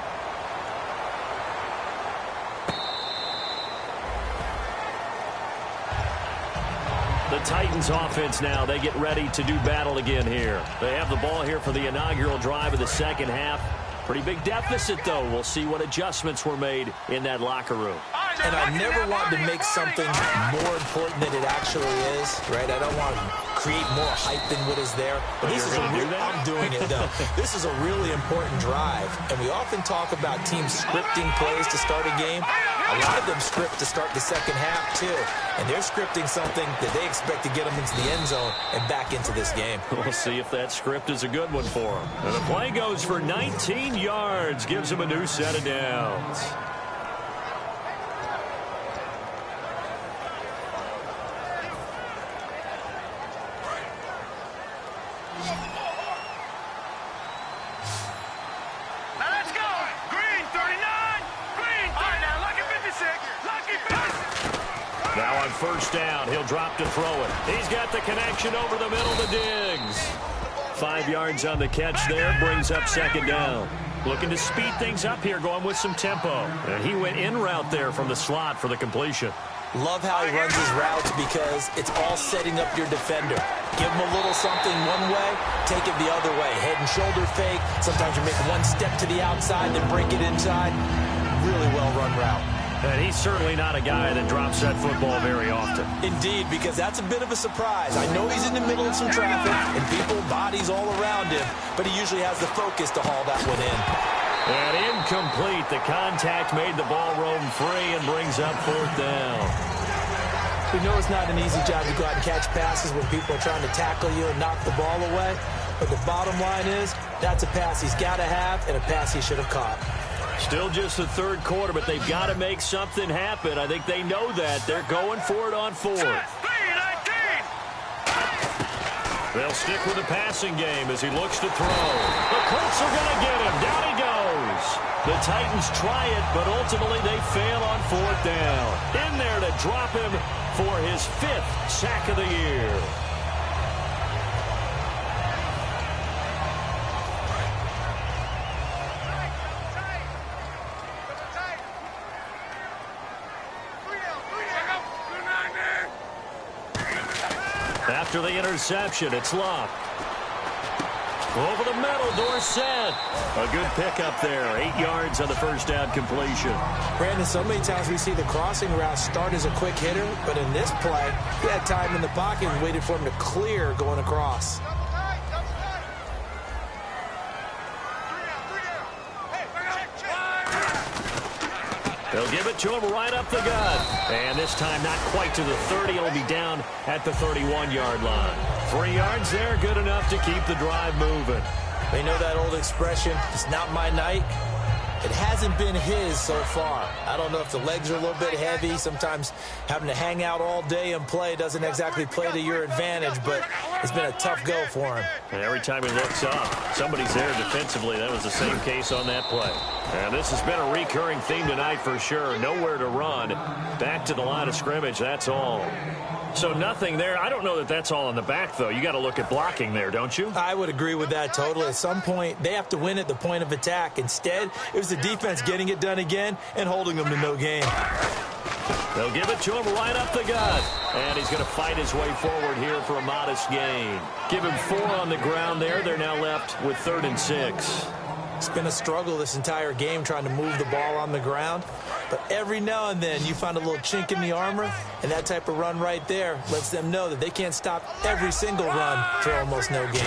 Speaker 2: The Titans offense now, they get ready to do battle again here. They have the ball here for the inaugural drive of the second half. Pretty big deficit, though. We'll see what adjustments were made in that locker room.
Speaker 4: And I never want to make something more important than it actually is, right? I don't want to create more hype than what is there. But this is I'm doing it, though. This is a really important drive. And we often talk about teams scripting plays to start a game. A lot of them script to start the second half, too. And they're scripting something that they expect to get them into the end zone and back into this game.
Speaker 2: We'll see if that script is a good one for them. And the play goes for 19 yards, gives them a new set of downs. Now On first down, he'll drop to throw it. He's got the connection over the middle to Diggs. 5 yards on the catch there, brings up second down. Looking to speed things up here, going with some tempo. And he went in route there from the slot for the completion.
Speaker 4: Love how he runs his routes because it's all setting up your defender. Give him a little something one way, take it the other way. Head and shoulder fake. Sometimes you make one step to the outside, then break it inside. Really well-run route.
Speaker 2: And he's certainly not a guy that drops that football very often.
Speaker 4: Indeed, because that's a bit of a surprise. I know he's in the middle of some traffic and people, bodies all around him, but he usually has the focus to haul that one in.
Speaker 2: And incomplete. The contact made the ball roam free and brings up fourth down.
Speaker 4: We know it's not an easy job to go out and catch passes when people are trying to tackle you and knock the ball away, but the bottom line is that's a pass he's got to have and a pass he should have caught.
Speaker 2: Still just the third quarter, but they've got to make something happen. I think they know that. They're going for it on fourth. They'll stick with the passing game as he looks to throw. The Colts are going to get him. Down he goes. The Titans try it, but ultimately they fail on fourth down. In there to drop him for his 5th sack of the year. After the interception, it's Luck. Over the middle, Dorsett. A good pickup there. 8 yards on the first down completion.
Speaker 4: Brandon, so many times we see the crossing route start as a quick hitter, but in this play, he had time in the pocket and waited for him to clear going across.
Speaker 2: They'll give it to him right up the gut. And this time not quite to the 30. It'll be down at the 31-yard line. 3 yards there, good enough to keep the drive moving.
Speaker 4: They know that old expression, it's not my night. It hasn't been his so far. I don't know if the legs are a little bit heavy. Sometimes having to hang out all day and play doesn't exactly play to your advantage, but it's been a tough go for him.
Speaker 2: And every time he looks up, somebody's there defensively. That was the same case on that play. And this has been a recurring theme tonight for sure. Nowhere to run. Back to the line of scrimmage, that's all. So nothing there. I don't know that that's all in the back, though. You got to look at blocking there, don't you?
Speaker 4: I would agree with that totally. At some point, they have to win at the point of attack. Instead, it was the defense getting it done again and holding them to no gain.
Speaker 2: They'll give it to him right up the gut. And he's going to fight his way forward here for a modest gain. Give him 4 on the ground there. They're now left with 3rd and 6.
Speaker 4: It's been a struggle this entire game trying to move the ball on the ground. But every now and then you find a little chink in the armor, and that type of run right there lets them know that they can't stop every single run for almost no gain.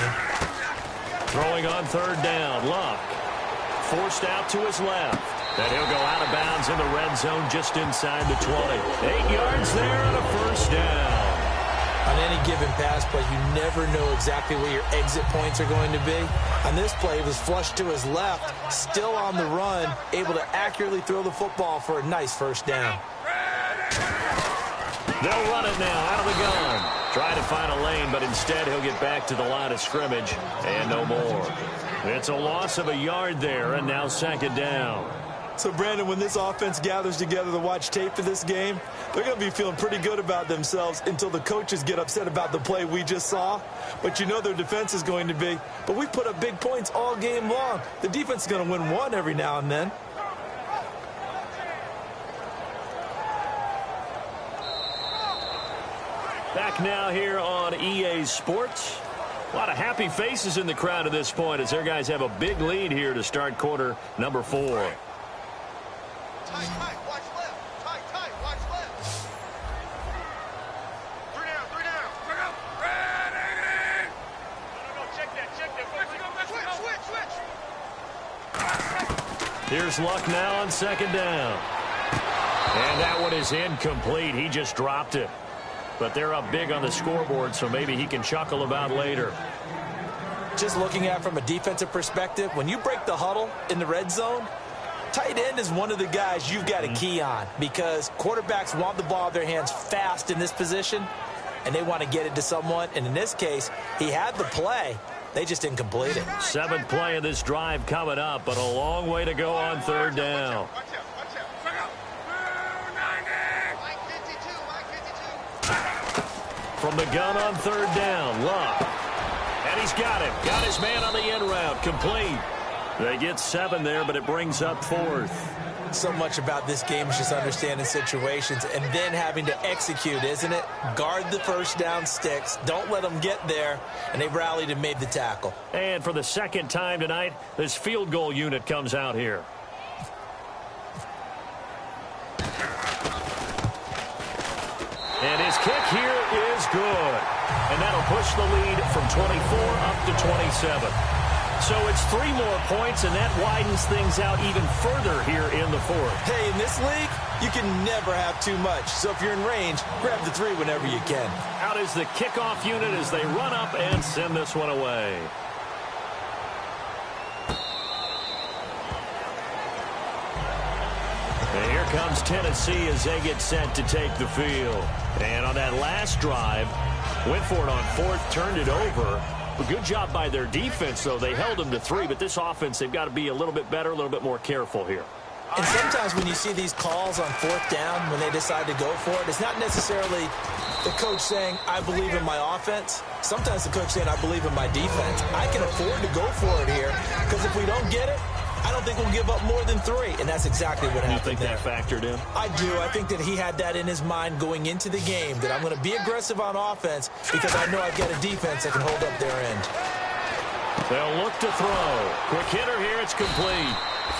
Speaker 2: Throwing on 3rd down, Luck. Forced out to his left. And he'll go out of bounds in the red zone just inside the 20. 8 yards there and a first down.
Speaker 4: On any given pass play, you never know exactly where your exit points are going to be. On this play, he was flushed to his left, still on the run, able to accurately throw the football for a nice first down.
Speaker 2: They'll run it now out of the gun. Try to find a lane, but instead he'll get back to the line of scrimmage and no more. It's a loss of a yard there, and now 2nd down.
Speaker 4: So, Brandon, when this offense gathers together to watch tape for this game, they're going to be feeling pretty good about themselves until the coaches get upset about the play we just saw. But you know their defense is going to be. But we put up big points all game long. The defense is going to win one every now and then.
Speaker 2: Back now here on EA Sports. A lot of happy faces in the crowd at this point as their guys have a big lead here to start quarter number 4.
Speaker 3: Tight, watch left. Tight, watch left. 3 down. Ready. No, check that. Switch.
Speaker 2: Here's Luck now on 2nd down. And that one is incomplete. He just dropped it. But they're up big on the scoreboard, so maybe he can chuckle about later.
Speaker 4: Just looking at it from a defensive perspective, when you break the huddle in the red zone, tight end is one of the guys you've got to key on because quarterbacks want the ball in their hands fast in this position, and they want to get it to someone. And in this case, he had the play. They just didn't complete it.
Speaker 2: 7th play of this drive coming up, but a long way to go on 3rd down. From the gun on third down, Love. And he's got him. Got his man on the end route. Complete. They get 7 there, but it brings up 4th.
Speaker 4: So much about this game is just understanding situations and then having to execute, isn't it? Guard the first down sticks. Don't let them get there. And they rallied and made the tackle.
Speaker 2: And for the second time tonight, this field goal unit comes out here. And his kick here is good. And that'll push the lead from 24 up to 27. So it's 3 more points, and that widens things out even further here in the 4th.
Speaker 4: Hey, in this league, you can never have too much. So if you're in range, grab the 3 whenever you can.
Speaker 2: Out is the kickoff unit as they run up and send this one away. And here comes Tennessee as they get set to take the field. And on that last drive, went for it on 4th, turned it over. A good job by their defense, though. They held them to 3, but this offense, they've got to be a little bit better, a little bit more careful here.
Speaker 4: And sometimes when you see these calls on 4th down, when they decide to go for it, it's not necessarily the coach saying, I believe in my offense. Sometimes the coach saying, I believe in my defense. I can afford to go for it here, because if we don't get it, I don't think we'll give up more than 3, and that's exactly what happened.
Speaker 2: You think that factored in?
Speaker 4: I do. I think that he had that in his mind going into the game, that I'm going to be aggressive on offense because I know I've got a defense that can hold up their end.
Speaker 2: They'll look to throw. Quick hitter here. It's complete.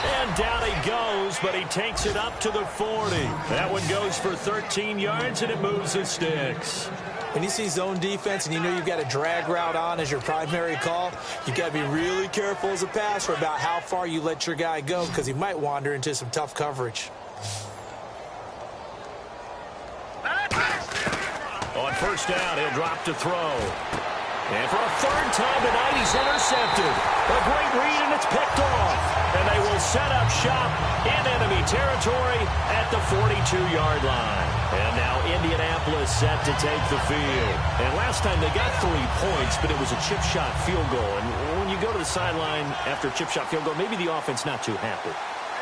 Speaker 2: And down he goes, but he takes it up to the 40. That one goes for 13 yards, and it moves the sticks.
Speaker 4: When you see zone defense and you know you've got a drag route on as your primary call, you've got to be really careful as a passer about how far you let your guy go because he might wander into some tough coverage.
Speaker 2: On first down, he'll drop to throw. And for a 3rd time tonight, he's intercepted. A great read, and it's picked off. And they will set up shop in enemy territory at the 42-yard line. And now Indianapolis set to take the field. And last time they got 3 points, but it was a chip shot field goal. And when you go to the sideline after a chip shot field goal, maybe the offense not too happy.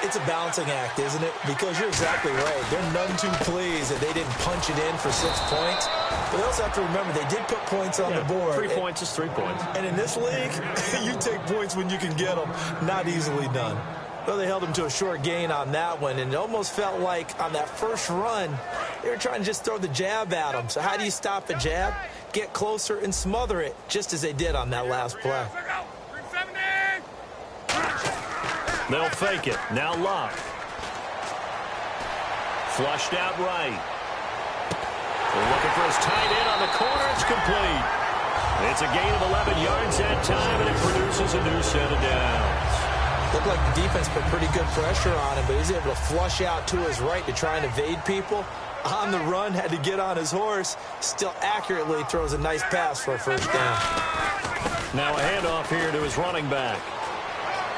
Speaker 4: It's a balancing act, isn't it? Because you're exactly right. They're none too pleased that they didn't punch it in for 6 points. But they also have to remember they did put points on the board.
Speaker 2: 3 points is 3 points.
Speaker 4: And in this league, you take points when you can get them. Not easily done. Well, they held them to a short gain on that one, and it almost felt like on that first run, they were trying to just throw the jab at them. So how do you stop a jab? Get closer and smother it, just as they did on that last play.
Speaker 2: They'll fake it. Now Love. Flushed out right. They're looking for his tight end on the corner. It's complete. It's a gain of 11 yards that time, and it produces a new set of downs.
Speaker 4: Looked like the defense put pretty good pressure on him, but he was able to flush out to his right to try and evade people. On the run, had to get on his horse. Still accurately throws a nice pass for a first down.
Speaker 2: Now a handoff here to his running back.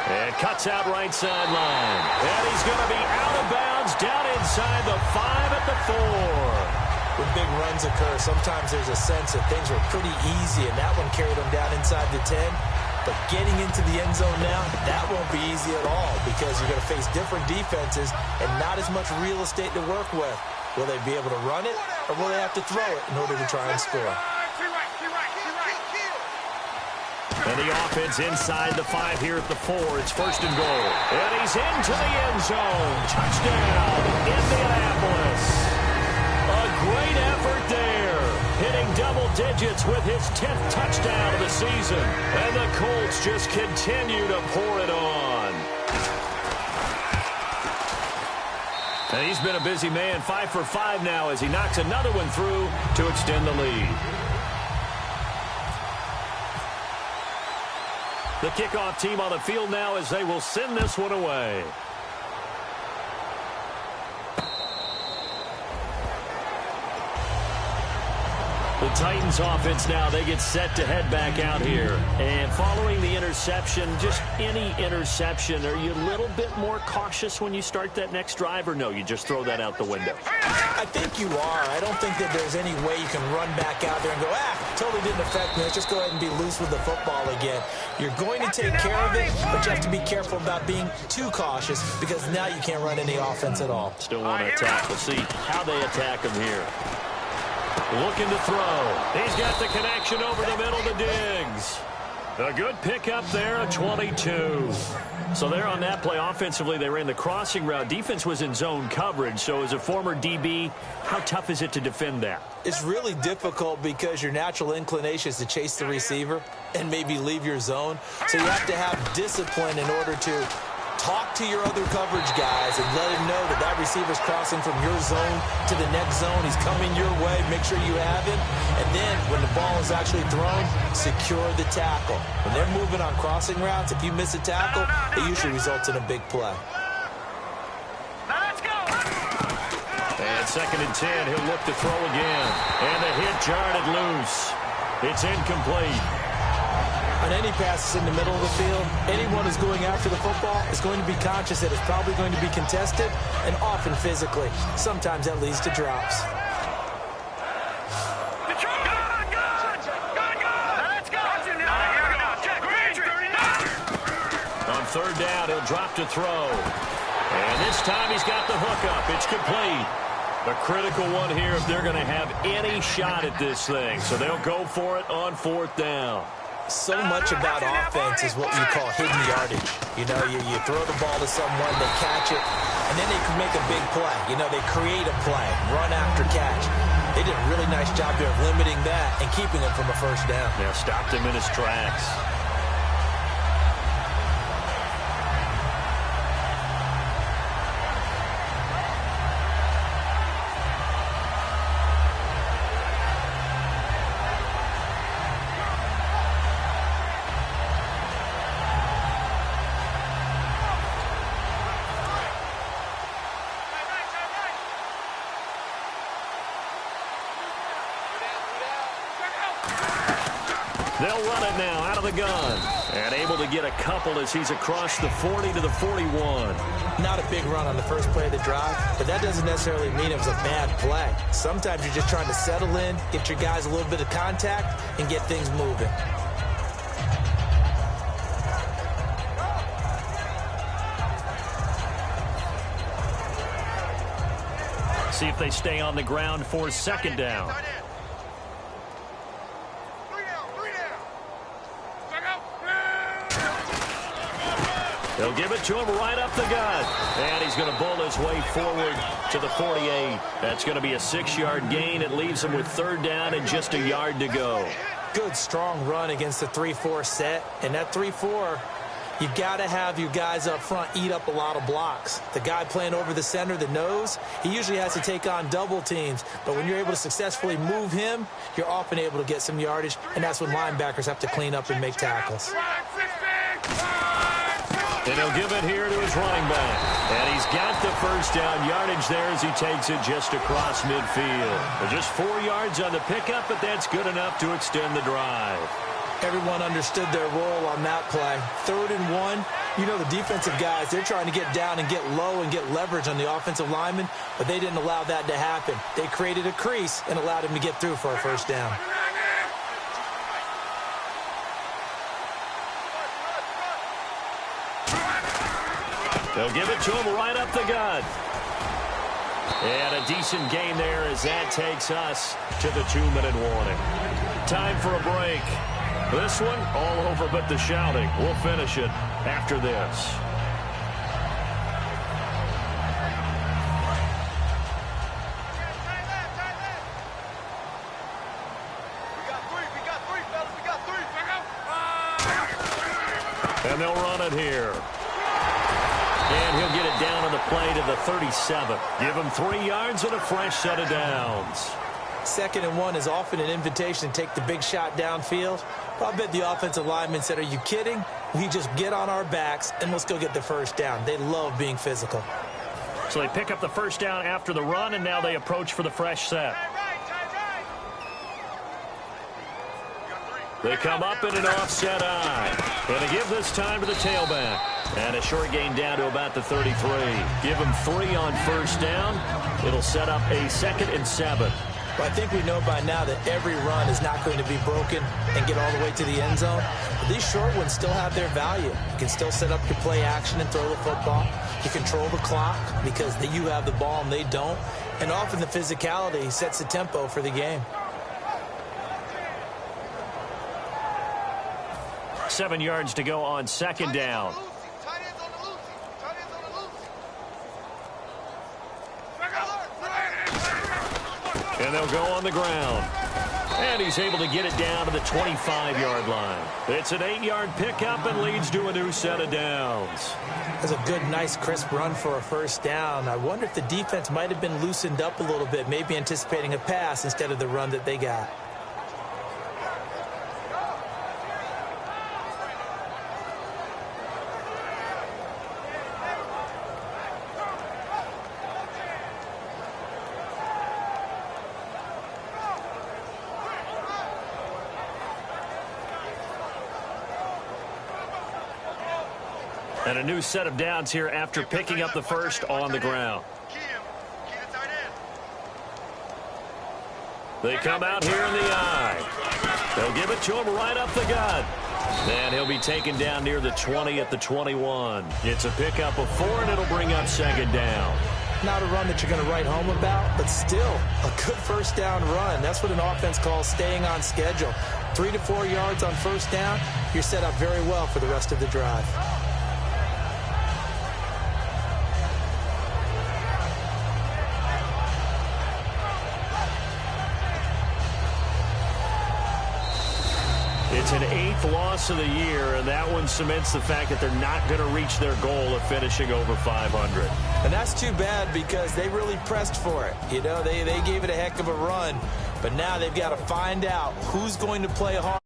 Speaker 2: And cuts out right sideline. And he's going to be out of bounds down inside the 5 at the 4.
Speaker 4: When big runs occur, sometimes there's a sense that things were pretty easy, and that one carried him down inside the 10. But getting into the end zone now, that won't be easy at all because you're going to face different defenses and not as much real estate to work with. Will they be able to run it, or will they have to throw it in order to try and score?
Speaker 2: And the offense inside the 5 here at the 4. It's first and goal. And he's into the end zone. Touchdown, Indianapolis. A great effort there. Hitting double digits with his 10th touchdown of the season. And the Colts just continue to pour it on. And he's been a busy man, 5 for 5 now as he knocks another one through to extend the lead. The kickoff team on the field now as they will send this one away. The Titans offense now, they get set to head back out here. And following the interception, just any interception, are you a little bit more cautious when you start that next drive, or no, you just throw that out the window?
Speaker 4: I think you are. I don't think that there's any way you can run back out there and go, totally didn't affect me. Let's just go ahead and be loose with the football again. You're going to take care of it, but you have to be careful about being too cautious because now you can't run any offense at all.
Speaker 2: Still want to attack. We'll see how they attack them here. looking to throw. He's got the connection over the middle to Diggs. A good pickup there, a 22. So there on that play, offensively, they ran the crossing route. Defense was in zone coverage. So as a former DB, how tough is it to defend that?
Speaker 4: It's really difficult because your natural inclination is to chase the receiver and maybe leave your zone. So you have to have discipline in order to talk to your other coverage guys and let him know that that receiver's crossing from your zone to the next zone. He's coming your way. Make sure you have him. And then when the ball is actually thrown, secure the tackle. When they're moving on crossing routes, if you miss a tackle, it usually results in a big play.
Speaker 2: And 2nd and 10, he'll look to throw again. And the hit jarred it loose. It's incomplete.
Speaker 4: On any passes in the middle of the field, anyone who's going after the football is going to be conscious that it's probably going to be contested and often physically. Sometimes that leads to drops.
Speaker 2: On 3rd down, he'll drop to throw. And this time he's got the hook up. It's complete. A critical one here if they're going to have any shot at this thing. So they'll go for it on 4th down.
Speaker 4: So much about offense is what you call hidden yardage. You know, you throw the ball to someone, they catch it, and then they can make a big play. You know, they create a play, run after catch. They did a really nice job there of limiting that and keeping him from a 1st down.
Speaker 2: Yeah, stopped him in his tracks. They'll run it now out of the gun. And able to get a couple as he's across the 40 to the 41.
Speaker 4: Not a big run on the first play of the drive, but that doesn't necessarily mean it was a bad play. Sometimes you're just trying to settle in, get your guys a little bit of contact, and get things moving.
Speaker 2: See if they stay on the ground for 2nd down. They'll give it to him right up the gut. And he's going to bull his way forward to the 48. That's going to be a 6-yard gain. It leaves him with 3rd down and just a yard to go.
Speaker 4: Good, strong run against the 3-4 set. And that 3-4, you got to have your guys up front eat up a lot of blocks. The guy playing over the center, the nose, he usually has to take on double teams. But when you're able to successfully move him, you're often able to get some yardage. And that's when linebackers have to clean up and make tackles.
Speaker 2: And he'll give it here to his running back. And he's got the 1st down yardage there as he takes it just across midfield. But just 4 yards on the pickup, but that's good enough to extend the drive.
Speaker 4: Everyone understood their role on that play. 3rd and 1. You know, the defensive guys, they're trying to get down and get low and get leverage on the offensive lineman, but they didn't allow that to happen. They created a crease and allowed him to get through for a 1st down.
Speaker 2: They'll give it to him right up the gut. And a decent gain there as that takes us to the 2-minute warning. Time for a break. This one, all over but the shouting. We'll finish it after this.
Speaker 3: We got three, fellas. We got 3.
Speaker 2: And they'll run it here. And he'll get it down on the play to the 37. Give him 3 yards and a fresh set of downs.
Speaker 4: 2nd and 1 is often an invitation to take the big shot downfield. But I bet the offensive lineman said, are you kidding? We just get on our backs and let's go get the 1st down. They love being physical.
Speaker 2: So they pick up the 1st down after the run, and now they approach for the fresh set. They come up in an offset eye. Going to give this time to the tailback. And a short gain down to about the 33. Give them 3 on 1st down. It'll set up a 2nd and 7.
Speaker 4: But I think we know by now that every run is not going to be broken and get all the way to the end zone. But these short ones still have their value. You can still set up your play action and throw the football. You control the clock because you have the ball and they don't. And often the physicality sets the tempo for the game.
Speaker 2: 7 yards to go on second down. And they'll go on the ground. And he's able to get it down to the 25-yard line. It's an 8-yard pickup and leads to a new set of downs.
Speaker 4: That's a good, nice, crisp run for a first down. I wonder if the defense might have been loosened up a little bit, maybe anticipating a pass instead of the run that they got.
Speaker 2: And a new set of downs here after picking up the first on the ground. They come out here in the eye. They'll give it to him right up the gut. And he'll be taken down near the 20 at the 21. It's a pickup of 4, and it'll bring up second down.
Speaker 4: Not a run that you're going to write home about, but still a good first down run. That's what an offense calls staying on schedule. 3 to 4 yards on first down, you're set up very well for the rest of the drive.
Speaker 2: It's an 8th loss of the year, and that one cements the fact that they're not going to reach their goal of finishing over 500.
Speaker 4: And that's too bad because they really pressed for it. You know, they gave it a heck of a run, but now they've got to find out who's going to play hard.